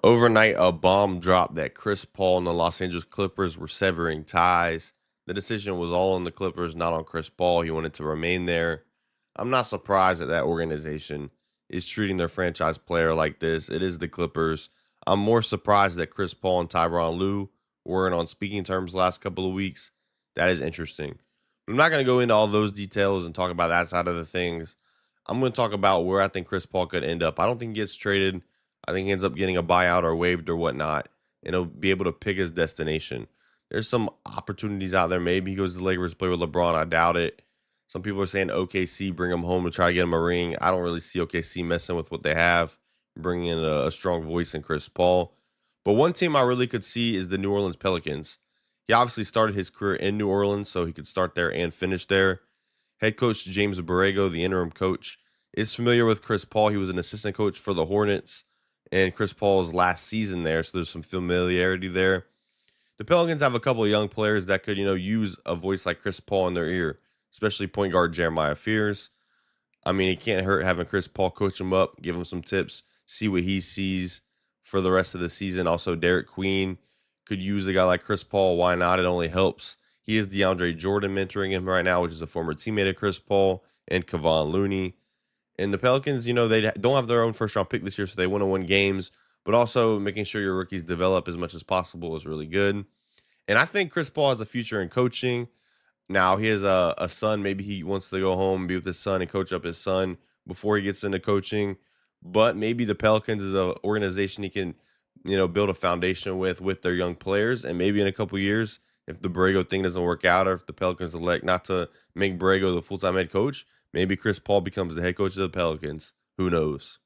Overnight, a bomb dropped that Chris Paul and the Los Angeles Clippers were severing ties. The decision was all on the Clippers, not on Chris Paul. He wanted to remain there. I'm not surprised that organization is treating their franchise player like this. It is the Clippers. I'm more surprised that Chris Paul and Tyronn Lue weren't on speaking terms last couple of weeks. That is interesting. I'm not going to go into all those details and talk about that side of the things. I'm going to talk about where I think Chris Paul could end up. I don't think he gets traded. I think he ends up getting a buyout or waived or whatnot, and he'll be able to pick his destination. There's some opportunities out there. Maybe he goes to the Lakers to play with LeBron. I doubt it. Some people are saying OKC, bring him home to try to get him a ring. I don't really see OKC messing with what they have, bringing in a strong voice in Chris Paul. But one team I really could see is the New Orleans Pelicans. He obviously started his career in New Orleans, so he could start there and finish there. Head coach James Borrego, the interim coach, is familiar with Chris Paul. He was an assistant coach for the Hornets and Chris Paul's last season there, so there's some familiarity there. The Pelicans have a couple of young players that could, use a voice like Chris Paul in their ear, especially point guard Jeremiah Fears. I mean, it can't hurt having Chris Paul coach him up, give him some tips, see what he sees for the rest of the season. Also, Derek Queen could use a guy like Chris Paul. Why not? It only helps. He is DeAndre Jordan mentoring him right now, which is a former teammate of Chris Paul, and Kevon Looney. And the Pelicans, they don't have their own first-round pick this year, so they want to win games. But also making sure your rookies develop as much as possible is really good. And I think Chris Paul has a future in coaching. Now, he has a son. Maybe he wants to go home, be with his son, and coach up his son before he gets into coaching. But maybe the Pelicans is an organization he can, build a foundation with their young players. And maybe in a couple years, if the Borrego thing doesn't work out, or if the Pelicans elect not to make Borrego the full-time head coach, maybe Chris Paul becomes the head coach of the Pelicans. Who knows?